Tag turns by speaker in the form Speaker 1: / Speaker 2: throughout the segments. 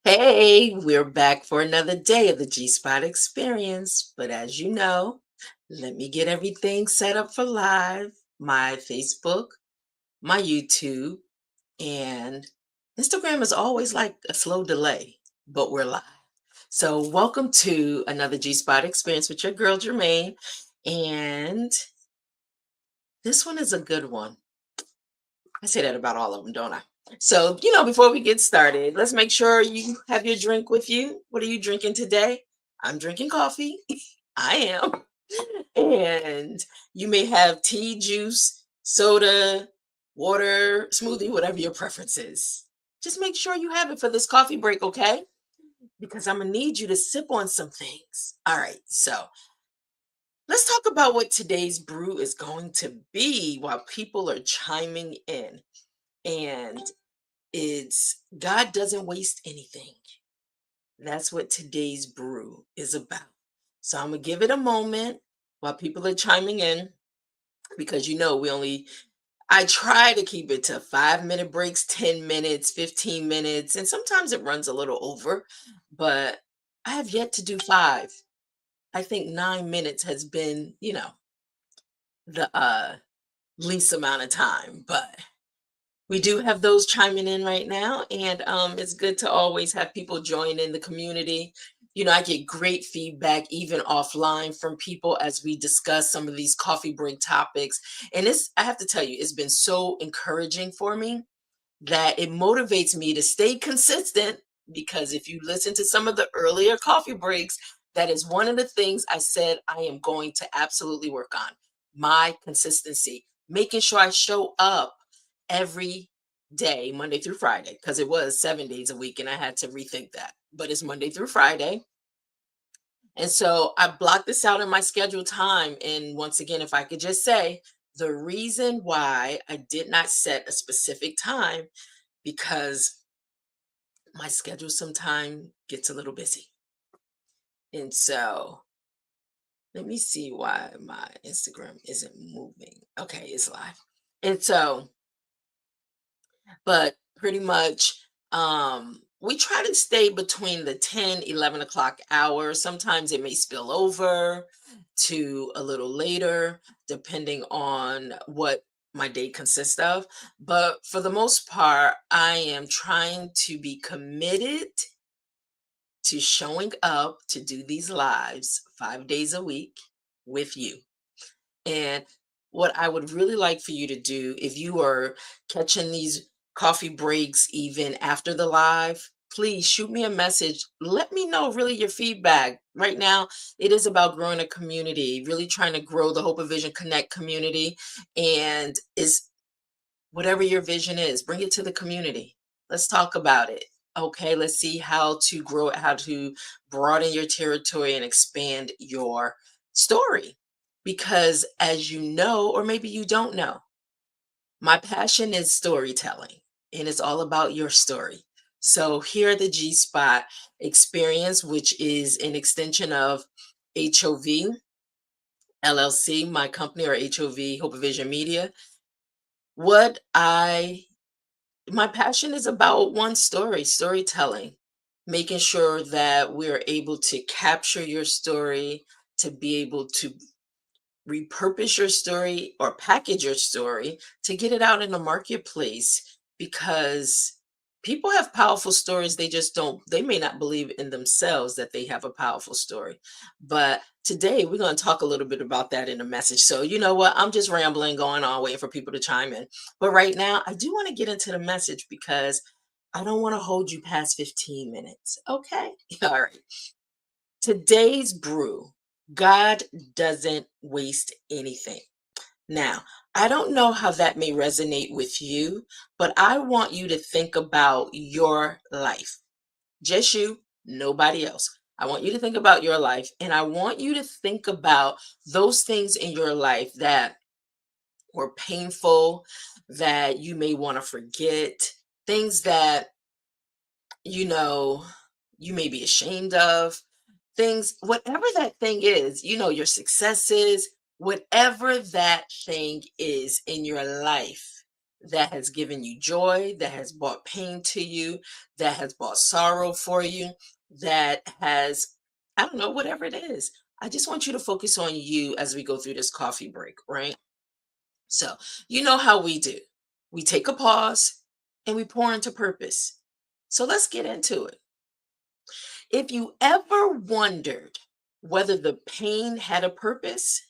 Speaker 1: Hey, we're back for another day of the G Spot experience. But as you know, let me get everything set up for live. My Facebook, my YouTube, and Instagram is always like a slow delay, but we're live. So, welcome to another G Spot experience with your girl Germaine. And this one is a good one. I say that about all of them, don't I? So, before we get started, let's make sure you have your drink with you. What are you drinking today? I'm drinking coffee. I am. And you may have tea, juice, soda, water, smoothie, whatever your preference is. Just make sure you have it for this coffee break, okay? Because I'm going to need you to sip on some things. All right. So, let's talk about what today's brew is going to be while people are chiming in. And it's God doesn't waste anything. That's what today's brew is about. So I'm gonna give it a moment while people are chiming in because I try to keep it to 5 minute breaks, 10 minutes, 15 minutes, and sometimes it runs a little over, but I have yet to do five. I think 9 minutes has been, the least amount of time, but we do have those chiming in right now, and it's good to always have people join in the community. I get great feedback even offline from people as we discuss some of these coffee break topics. And I have to tell you, it's been so encouraging for me that it motivates me to stay consistent because if you listen to some of the earlier coffee breaks, that is one of the things I said I am going to absolutely work on my consistency, making sure I show up every day, Monday through Friday, because it was 7 days a week and I had to rethink that. But it's Monday through Friday. And so I blocked this out in my scheduled time. And once again, if I could just say, the reason why I did not set a specific time because my schedule sometime gets a little busy. And so let me see why my Instagram isn't moving. Okay, it's live. And so, but pretty much, we try to stay between the 10, 11 o'clock hour. Sometimes it may spill over to a little later, depending on what my day consists of. But for the most part, I am trying to be committed to showing up to do these lives 5 days a week with you. And what I would really like for you to do, if you are catching these coffee breaks even after the live, please shoot me a message. Let me know really your feedback. Right now, it is about growing a community, really trying to grow the Hope of Vision Connect community. And is whatever your vision is, bring it to the community. Let's talk about it. Okay, let's see how to grow it, how to broaden your territory and expand your story. Because as you know, or maybe you don't know, my passion is storytelling and it's all about your story. So here at the G Spot experience, which is an extension of HOV LLC, my company, or HOV, Hope of Vision Media, what I my passion is about one story, storytelling, making sure that we're able to capture your story, to be able to repurpose your story or package your story to get it out in the marketplace because people have powerful stories. They just don't, they may not believe in themselves that they have a powerful story. But today we're going to talk a little bit about that in the message. So, you know what? I'm just rambling, going on, waiting for people to chime in. But right now, I do want to get into the message because I don't want to hold you past 15 minutes. Okay. All right. Today's brew, God doesn't waste anything. Now, I don't know how that may resonate with you, but I want you to think about your life. Just you, nobody else. I want you to think about your life, and I want you to think about those things in your life that were painful, that you may want to forget, things that, you know, you may be ashamed of, things, whatever that thing is, your successes, whatever that thing is in your life that has given you joy, that has brought pain to you, that has brought sorrow for you, that has, I don't know, whatever it is. I just want you to focus on you as we go through this coffee break, right? So, you know how we do. We take a pause and we pour into purpose. So, let's get into it. If you ever wondered whether the pain had a purpose,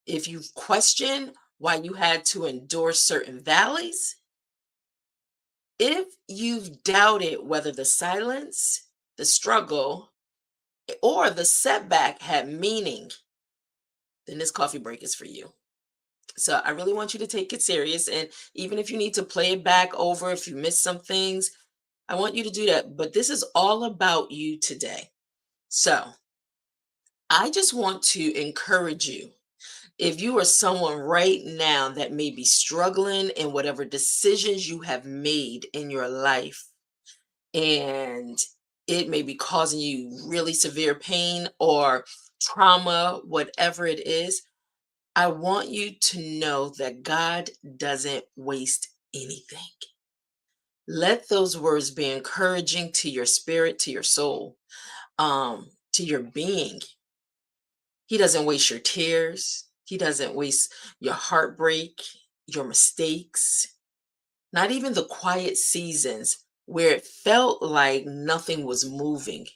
Speaker 1: if you've questioned why you had to endure certain valleys, if you've doubted whether the silence, the struggle, or the setback had meaning, then this coffee break is for you. So I really want you to take it serious. And even if you need to play it back over, if you miss some things, I want you to do that. But this is all about you today. So I just want to encourage you. If you are someone right now that may be struggling in whatever decisions you have made in your life, and it may be causing you really severe pain or trauma, whatever it is, I want you to know that God doesn't waste anything. Let those words be encouraging to your spirit, to your soul, to your being. He doesn't waste your tears. He doesn't waste your heartbreak, your mistakes, not even the quiet seasons where it felt like nothing was moving.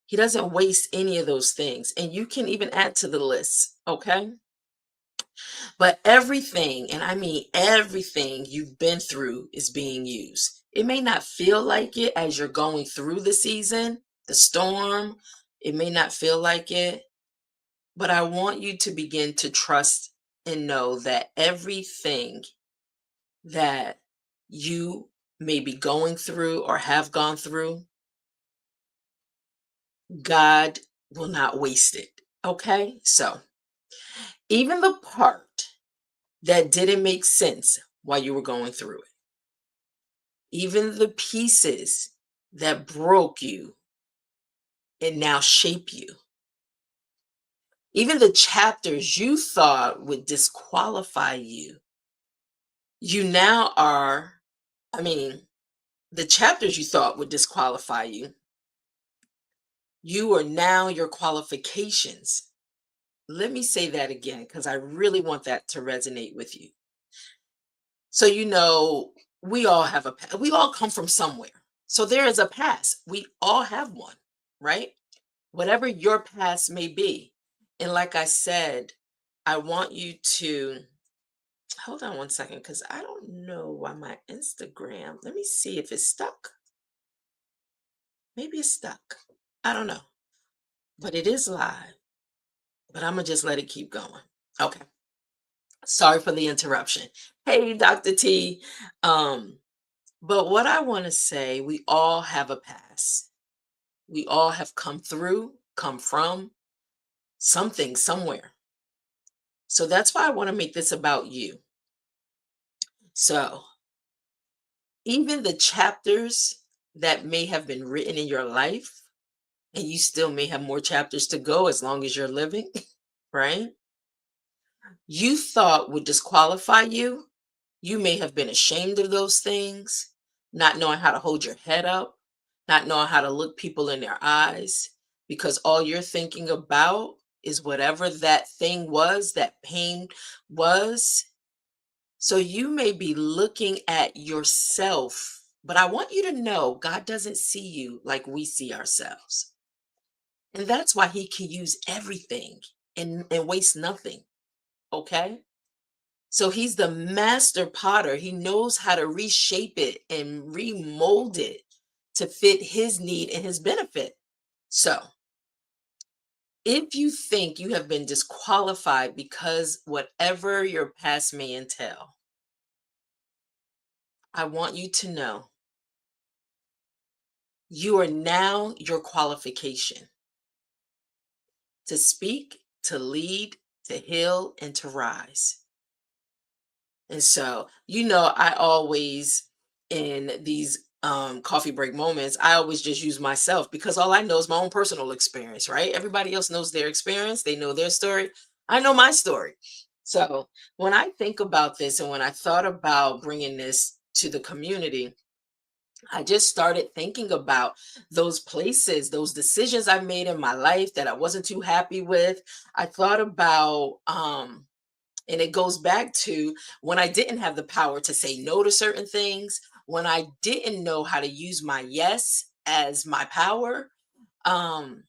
Speaker 1: He doesn't waste any of those things. And you can even add to the list, okay? But everything, and I mean everything you've been through is being used. It may not feel like it as you're going through the season, the storm. It may not feel like it, but I want you to begin to trust and know that everything that you may be going through or have gone through, God will not waste it. Okay? So, even the part that didn't make sense while you were going through it, even the pieces that broke you and now shape you, even the chapters you thought would disqualify you, you now are, I mean, the chapters you thought would disqualify you, you are now your qualifications. Let me say that again because I really want that to resonate with you. So, we all have we all come from somewhere. So, there is a past. We all have one, right? Whatever your past may be. And like I said, I want you to hold on one second because I don't know why my Instagram, let me see if it's stuck. Maybe it's stuck. I don't know, but it is live. But I'm going to just let it keep going. Okay. Sorry for the interruption. Hey, Dr. T. Um, but what I want to say, we all have a past. We all have come through, come from something somewhere. So that's why I want to make this about you. So even the chapters that may have been written in your life, and you still may have more chapters to go as long as you're living, right? You thought would disqualify you. You may have been ashamed of those things, not knowing how to hold your head up, not knowing how to look people in their eyes, because all you're thinking about is whatever that thing was, that pain was. So you may be looking at yourself, but I want you to know God doesn't see you like we see ourselves. And that's why he can use everything and waste nothing. Okay. So he's the master potter. He knows how to reshape it and remold it to fit his need and his benefit. So if you think you have been disqualified because whatever your past may entail, I want you to know you are now your qualification to speak, to lead, to heal, and to rise. And so, I always, in these coffee break moments, I always just use myself because all I know is my own personal experience, right? Everybody else knows their experience, they know their story. I know my story. So when I think about this and when I thought about bringing this to the community, I just started thinking about those places, those decisions I made in my life that I wasn't too happy with. I thought about, and it goes back to when I didn't have the power to say no to certain things, when I didn't know how to use my yes as my power. Um,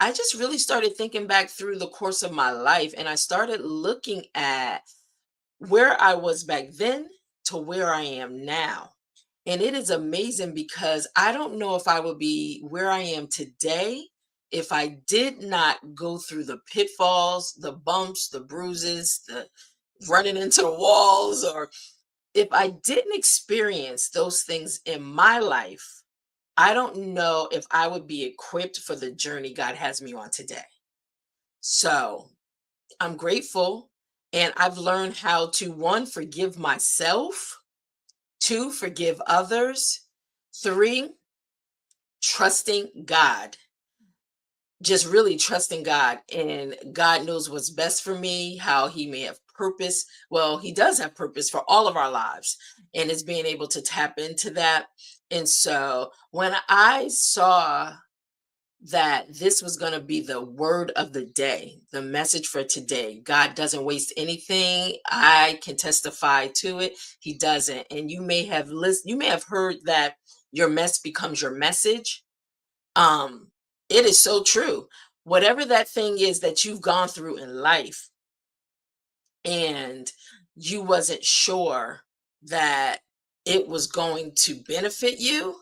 Speaker 1: I just really started thinking back through the course of my life and I started looking at where I was back then to where I am now. And it is amazing because I don't know if I would be where I am today if I did not go through the pitfalls, the bumps, the bruises, the running into the walls, or if I didn't experience those things in my life, I don't know if I would be equipped for the journey God has me on today. So I'm grateful and I've learned how to one, forgive myself, two, forgive others, three, trusting God. Just really trusting God, and God knows what's best for me, how He may have purpose. Well, He does have purpose for all of our lives, and it's being able to tap into that. And so when I saw that this was going to be the word of the day, the message for today. God doesn't waste anything. I can testify to it. He doesn't. And you may have listened, you may have heard that your mess becomes your message. Um, it is so true. Whatever that thing is that you've gone through in life and you wasn't sure that it was going to benefit you,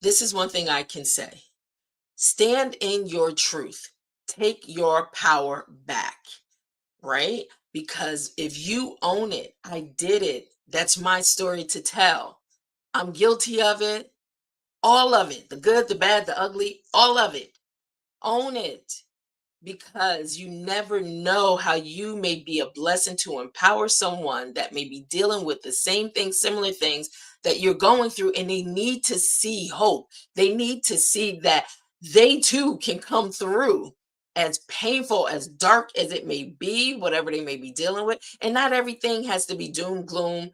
Speaker 1: this is one thing I can say. Stand in your truth. Take your power back, right? Because if you own it, I did it. That's my story to tell. I'm guilty of it. All of it. The good, the bad, the ugly, all of it. Own it. Because you never know how you may be a blessing to empower someone that may be dealing with the same things, similar things that you're going through, and they need to see hope. They need to see that they too can come through, as painful, as dark as it may be, whatever they may be dealing with. And not everything has to be doom, gloom,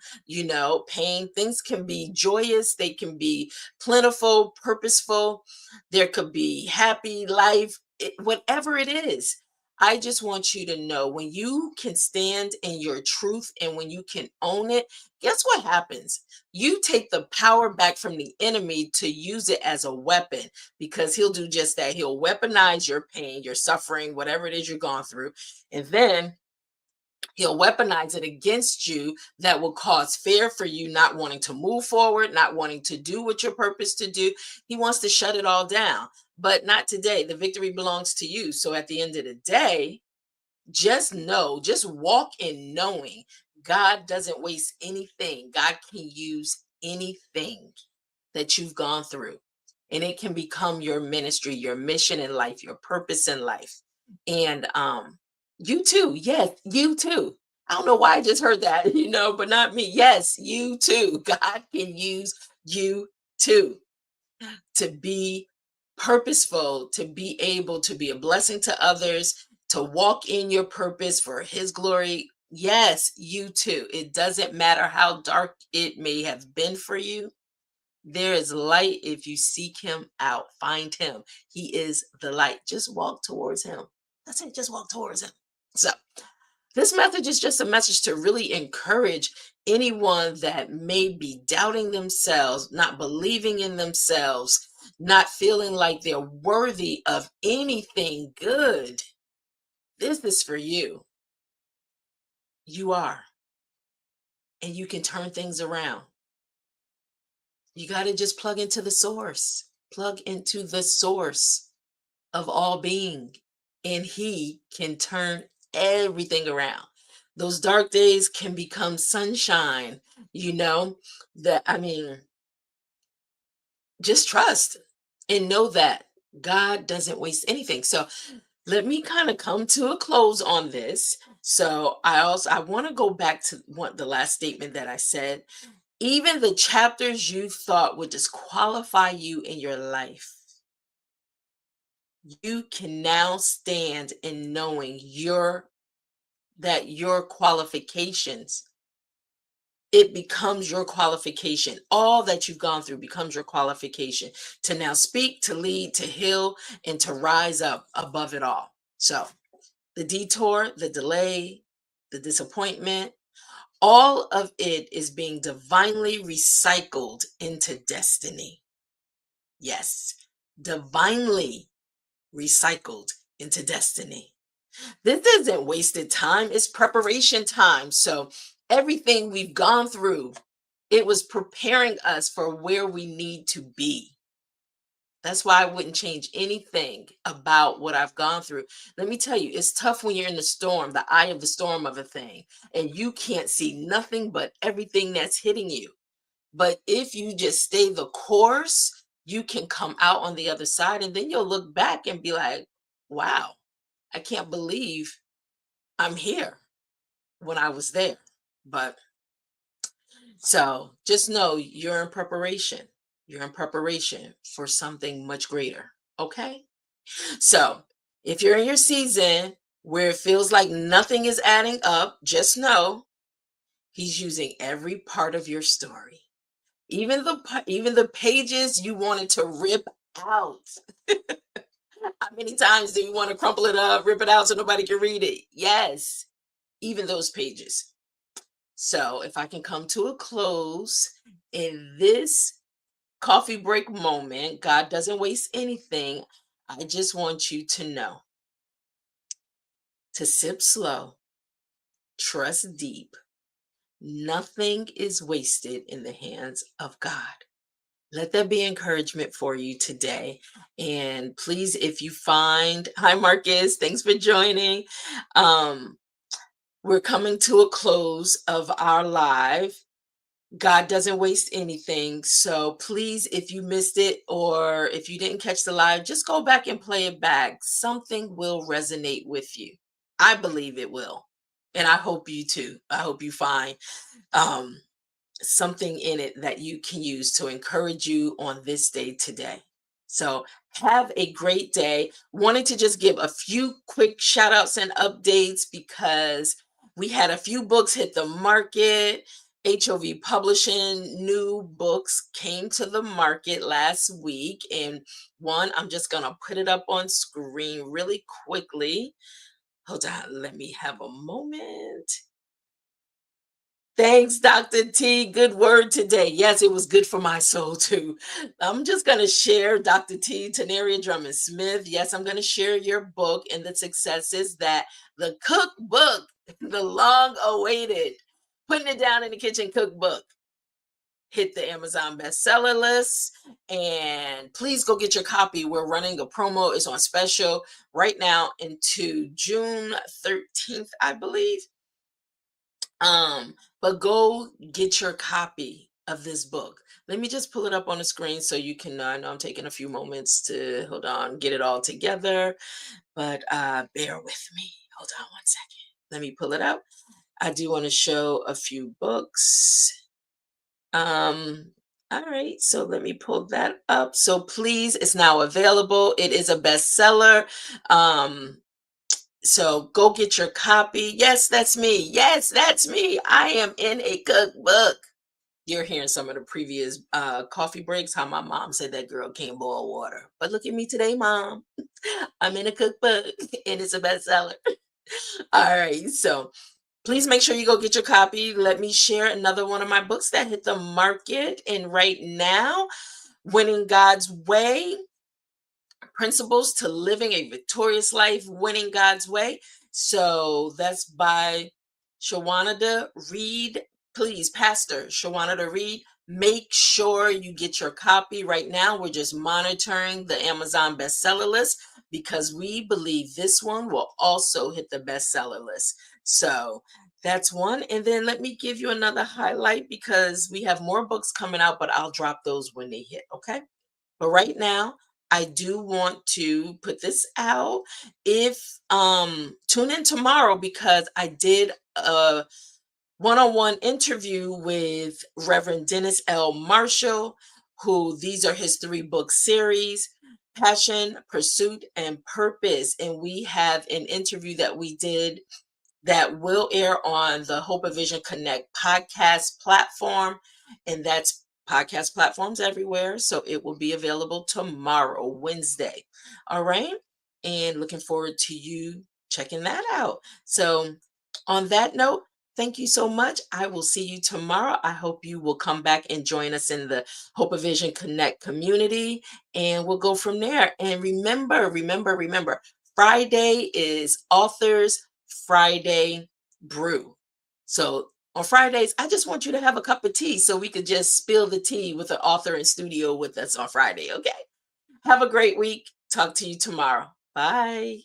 Speaker 1: pain. Things can be joyous, they can be plentiful, purposeful. There could be happy life, whatever it is. I just want you to know when you can stand in your truth and when you can own it, guess what happens? You take the power back from the enemy to use it as a weapon, because he'll do just that. He'll weaponize your pain, your suffering, whatever it is you're going through. And then he'll weaponize it against you, that will cause fear for you, not wanting to move forward, not wanting to do what you're purposed to do. He wants to shut it all down, but not today. The victory belongs to you. So at the end of the day, just know, just walk in knowing God doesn't waste anything. God can use anything that you've gone through, and it can become your ministry, your mission in life, your purpose in life. And you too. Yes, you too. I don't know why I just heard that, but not me. Yes, you too. God can use you too, to be purposeful, to be able to be a blessing to others, to walk in your purpose for His glory. Yes, you too. It doesn't matter how dark it may have been for you. There is light if you seek Him out. Find Him. He is the light. Just walk towards Him. That's it. Just walk towards Him. So, this message is just a message to really encourage anyone that may be doubting themselves, not believing in themselves, not feeling like they're worthy of anything good. This is for you. You are, and you can turn things around. You got to just plug into the source. Plug into the source of all being, and He can turn everything around. Those dark days can become sunshine, you know, that I mean, just trust and know that God doesn't waste anything. So let me kind of come to a close on this. So I want to go back to the last statement that I said. Even the chapters you thought would disqualify you in your life, you can now stand in knowing that your qualifications, it becomes your qualification. All that you've gone through becomes your qualification to now speak, to lead, to heal, and to rise up above it all. So the detour, the delay, the disappointment, all of it is being divinely recycled into destiny. Yes, divinely recycled into destiny. This isn't wasted time, it's preparation time. So everything we've gone through, it was preparing us for where we need to be. That's why I wouldn't change anything about what I've gone through. Let me tell you, it's tough when you're in the storm, the eye of the storm of a thing, and you can't see nothing but everything that's hitting you. But if you just stay the course, you can come out on the other side, and then you'll look back and be like, wow, I can't believe I'm here when I was there. But so just know you're in preparation. You're in preparation for something much greater. Okay. So if you're in your season where it feels like nothing is adding up, just know he's using every part of your story. Even the pages you wanted to rip out. How many times do you want to crumple it up, rip it out so nobody can read it? Yes, even those pages. So, if I can come to a close in this coffee break moment, God doesn't waste anything. I just want you to know to sip slow, trust deep. Nothing is wasted in the hands of God. Let that be encouragement for you today. And please, if you find, hi Marcus, thanks for joining. Um, we're coming to a close of our live. God doesn't waste anything. So please, if you missed it or if you didn't catch the live, just go back and play it back. Something will resonate with you. I believe it will. And I hope you too. I hope you find um, something in it that you can use to encourage you on this day today. So have a great day. Wanted to just give a few quick shout outs and updates because we had a few books hit the market. HOV Publishing new books came to the market last week. And one, I'm just going to put it up on screen really quickly. Hold on, let me have a moment. Thanks, Dr. T. Good word today. Yes, it was good for my soul too. I'm just going to share Dr. T. Tenaria Drummond Smith. Yes, I'm going to share your book and the successes that the cookbook, the long awaited, putting it down in the kitchen cookbook, hit the Amazon bestseller list. And please go get your copy. We're running a promo. It's on special right now into June 13th, I believe. But go get your copy of this book. Let me just pull it up on the screen so you can I know I'm taking a few moments to hold on, get it all together, but bear with me. Hold on one second. Let me pull it up. I do want to show a few books. All right, so let me pull that up. So please, it's now available. It is a bestseller. So go get your copy. Yes, that's me. Yes, that's me. I am in a cookbook. You're hearing some of the previous coffee breaks, how my mom said that girl can't boil water. But look at me today, mom. I'm in a cookbook and it's a bestseller. All right. So please make sure you go get your copy. Let me share another one of my books that hit the market. And right now, Winning God's Way. Principles to Living a Victorious Life, Winning God's Way. So that's by Shawanada Reed. Please, Pastor Shawanada Reed, make sure you get your copy right now. We're just monitoring the Amazon bestseller list because we believe this one will also hit the bestseller list. So that's one. And then let me give you another highlight because we have more books coming out, but I'll drop those when they hit. Okay. But right now, I do want to put this out. If tune in tomorrow because I did a one-on-one interview with Reverend Dennis L. Marshall, who these are his 3-book series, Passion, Pursuit, and Purpose. And we have an interview that we did that will air on the Hope and Vision Connect podcast platform. And that's podcast platforms everywhere. So it will be available tomorrow, Wednesday. All right. And looking forward to you checking that out. So, on that note, thank you so much. I will see you tomorrow. I hope you will come back and join us in the Hope of Vision Connect community, and we'll go from there. And remember, Friday is Authors Friday Brew. So on Fridays, I just want you to have a cup of tea so we could just spill the tea with an author in studio with us on Friday. Okay. Have a great week. Talk to you tomorrow. Bye.